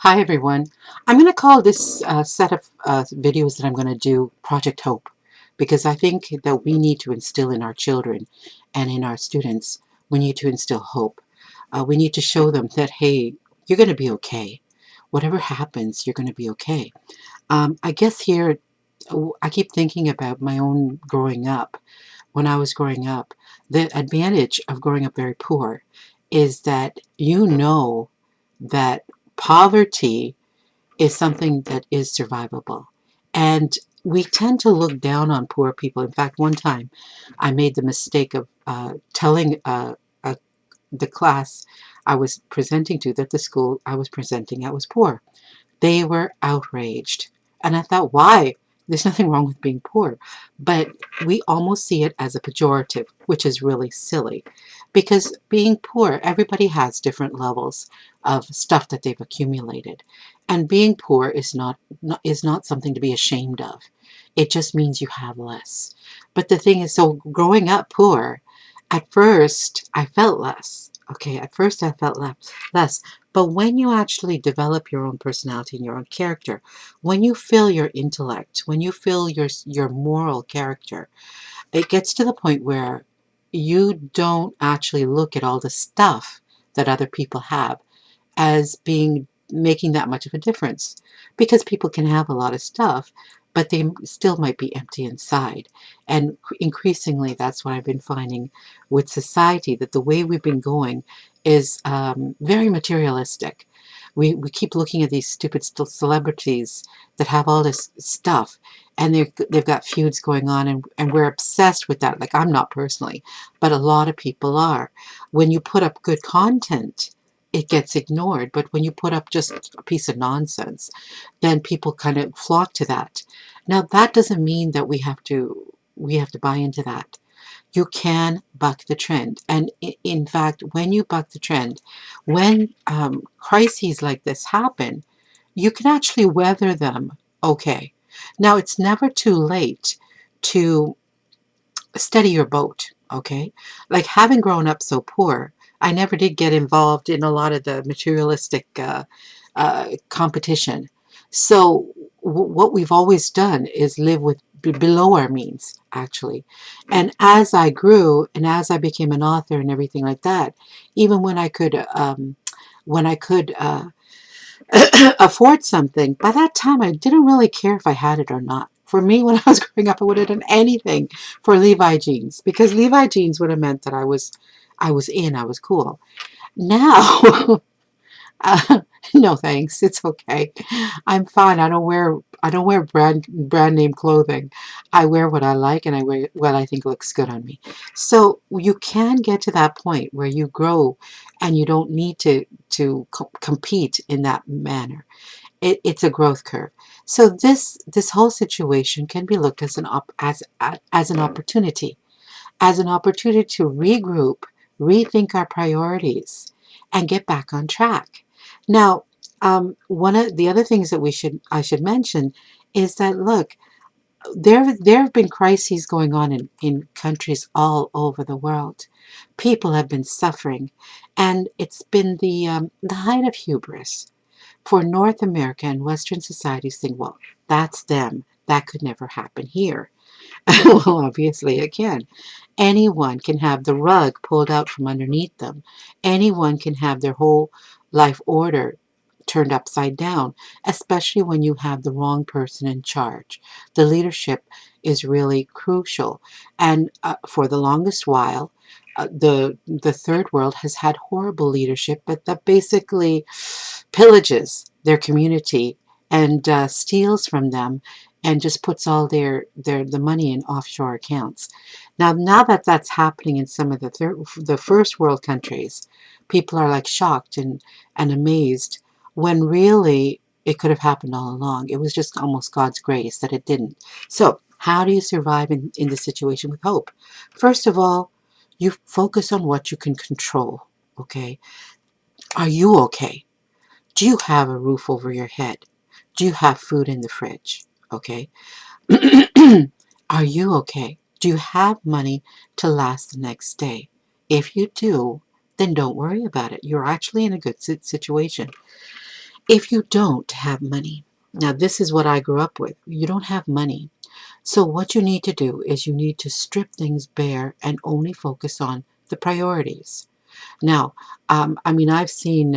Hi everyone. I'm going to call this set of videos that I'm going to do Project Hope, because I think that we need to instill in our children and in our students, we need to instill hope. We need to show them that, hey, you're going to be okay. Whatever happens, you're going to be okay. I guess here, I keep thinking about my own growing up. When I was growing up, the advantage of growing up very poor is that that poverty is something that is survivable. And we tend to look down on poor people. In fact, one time I made the mistake of telling the class I was presenting to that the school I was presenting at was poor. They were outraged. And I thought, why? There's nothing wrong with being poor. But we almost see it as a pejorative, which is really silly. Because being poor, everybody has different levels of stuff that they've accumulated. And being poor is not something to be ashamed of. It just means you have less. But the thing is, so growing up poor, at first I felt less. Okay, at first I felt less. But when you actually develop your own personality and your own character, when you fill your intellect, when you fill your moral character, it gets to the point where you don't actually look at all the stuff that other people have as being making that much of a difference, because people can have a lot of stuff but they still might be empty inside. And increasingly that's what I've been finding with society, that the way we've been going is very materialistic. We keep looking at these stupid celebrities that have all this stuff, and they've got feuds going on, and we're obsessed with that. Like, I'm not personally, but a lot of people are. When you put up good content, it gets ignored. But when you put up just a piece of nonsense, then people kind of flock to that. Now, that doesn't mean that we have to buy into that. You can buck the trend. And in fact, when you buck the trend, when crises like this happen, you can actually weather them okay. Now, it's never too late to steady your boat, okay? Like, having grown up so poor, I never did get involved in a lot of the materialistic competition. So what we've always done is live with below our means, actually. And as I grew and as I became an author and everything like that, even when I could afford something, by that time I didn't really care if I had it or not. For me, when I was growing up, I would have done anything for Levi jeans, because Levi jeans would have meant that I was cool. Now, uh, no thanks, it's okay. I'm fine. I don't wear brand name clothing. I wear what I like, and I wear what I think looks good on me. So you can get to that point where you grow and you don't need to compete in that manner. It's a growth curve. So this whole situation can be looked as as an opportunity, to regroup, rethink our priorities, and get back on track. Now, one of the other things that I should mention is that, look, there have been crises going on in countries all over the world. People have been suffering, and it's been the height of hubris for North America and Western societies think, well, that's them. That could never happen here. Well, obviously it can. Anyone can have the rug pulled out from underneath them. Anyone can have their whole life order turned upside down, especially when you have the wrong person in charge. The leadership is really crucial. And for the longest while, the third world has had horrible leadership, but that basically pillages their community and steals from them and just puts all the money in offshore accounts. Now that that's happening in some of the first world countries, people are like shocked and amazed, when really it could have happened all along. It was just almost God's grace that it didn't. So how do you survive in this situation with hope? First of all, you focus on what you can control. Okay, are you okay? Do you have a roof over your head? Do you have food in the fridge? Okay. Are you okay? Do you have money to last the next day? If you do, then don't worry about it. You're actually in a good situation. If you don't have money, now this is what I grew up with. You don't have money. So what you need to do is you need to strip things bare and only focus on the priorities. Now, I mean, I've seen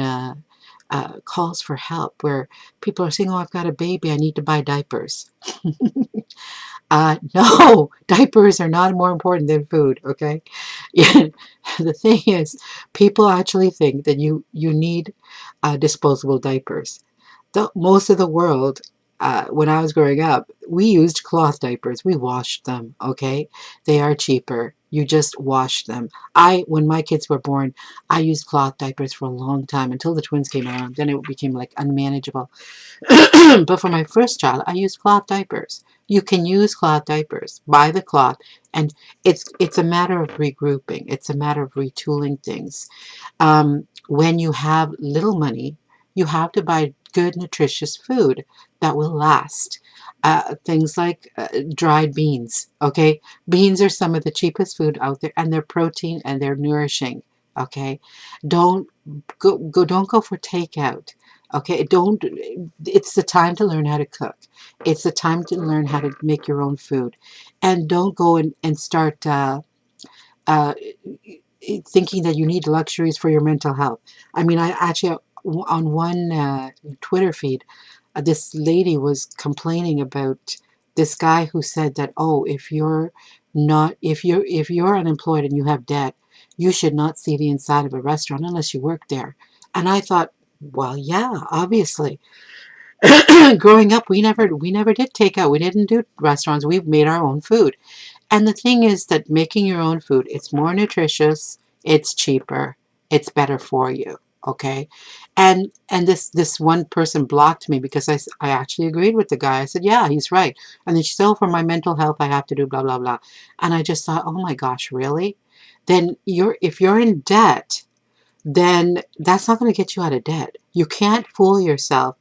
calls for help where people are saying, "Oh, I've got a baby. I need to buy diapers." No, diapers are not more important than food. Okay, yeah. The thing is, people actually think that you need disposable diapers. Most of the world, when I was growing up, we used cloth diapers. We washed them, okay? They are cheaper. You just wash them. When my kids were born, I used cloth diapers for a long time until the twins came around. Then it became like unmanageable. But for my first child, I used cloth diapers. You can use cloth diapers. Buy the cloth, and it's a matter of regrouping. It's a matter of retooling things. When you have little money, you have to buy good, nutritious food that will last. Things like dried beans. Okay, beans are some of the cheapest food out there, and they're protein and they're nourishing. Okay, don't don't go for takeout. Okay, don't. It's the time to learn how to cook. It's the time to learn how to make your own food, and don't go and start. Uh, Thinking that you need luxuries for your mental health. I mean, I actually, on one Twitter feed, this lady was complaining about this guy who said that, oh, if you're unemployed and you have debt, you should not see the inside of a restaurant unless you work there. And I thought, well, yeah, obviously. Growing up, we never did takeout. We didn't do restaurants. We made our own food. And the thing is that making your own food, it's more nutritious, it's cheaper, it's better for you. Okay, and this one person blocked me because I actually agreed with the guy. I said, yeah, he's right. And then she said, oh, for my mental health, I have to do blah blah blah. And I just thought, oh my gosh, really? Then if you're in debt, then that's not going to get you out of debt. You can't fool yourself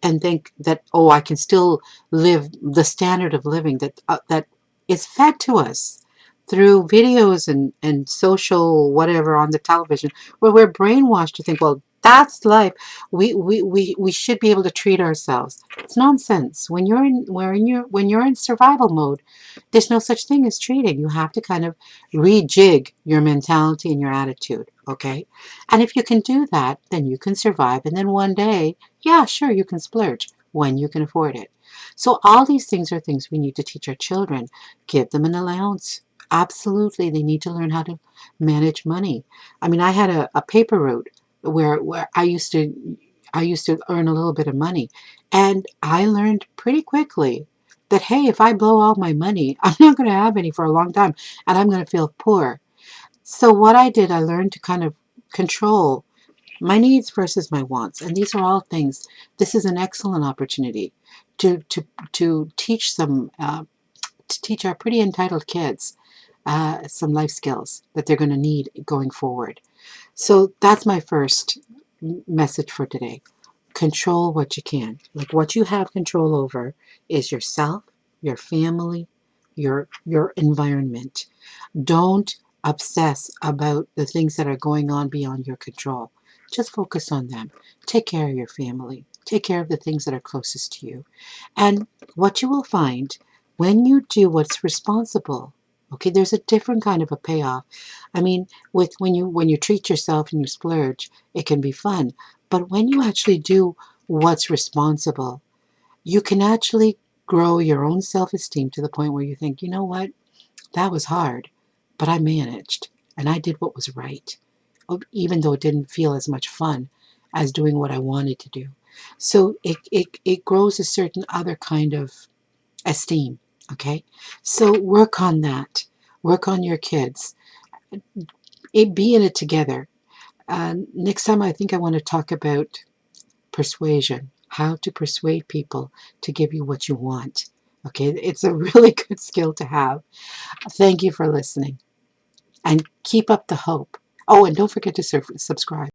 and think that, oh, I can still live the standard of living that is fed to us through videos and social whatever on the television, where we're brainwashed to think, well, that's life. We should be able to treat ourselves. It's nonsense. When you're in survival mode, there's no such thing as treating. You have to kind of rejig your mentality and your attitude, okay? And if you can do that, then you can survive. And then one day, yeah, sure, you can splurge when you can afford it. So all these things are things we need to teach our children. Give them an allowance. Absolutely, they need to learn how to manage money. I mean, I had a paper route where I used to earn a little bit of money, and I learned pretty quickly that, hey, if I blow all my money, I'm not going to have any for a long time, and I'm going to feel poor. So what I did, I learned to kind of control my needs versus my wants, and these are all things. This is an excellent opportunity to to to teach some to teach our pretty entitled kids some life skills that they're going to need going forward. So that's my first message for today. Control what you can. Like, what you have control over is yourself, your family, your environment. Don't obsess about the things that are going on beyond your control. Just focus on them. Take care of your family. Take care of the things that are closest to you. And what you will find when you do what's responsible, okay, there's a different kind of a payoff. I mean, with when you treat yourself and you splurge, it can be fun. But when you actually do what's responsible, you can actually grow your own self-esteem to the point where you think, you know what? That was hard, but I managed and I did what was right, even though it didn't feel as much fun as doing what I wanted to do. So it grows a certain other kind of esteem, okay? So work on that. Work on your kids. Be in it together. Next time, I think I want to talk about persuasion, how to persuade people to give you what you want. Okay, it's a really good skill to have. Thank you for listening and keep up the hope. Oh, and don't forget to subscribe.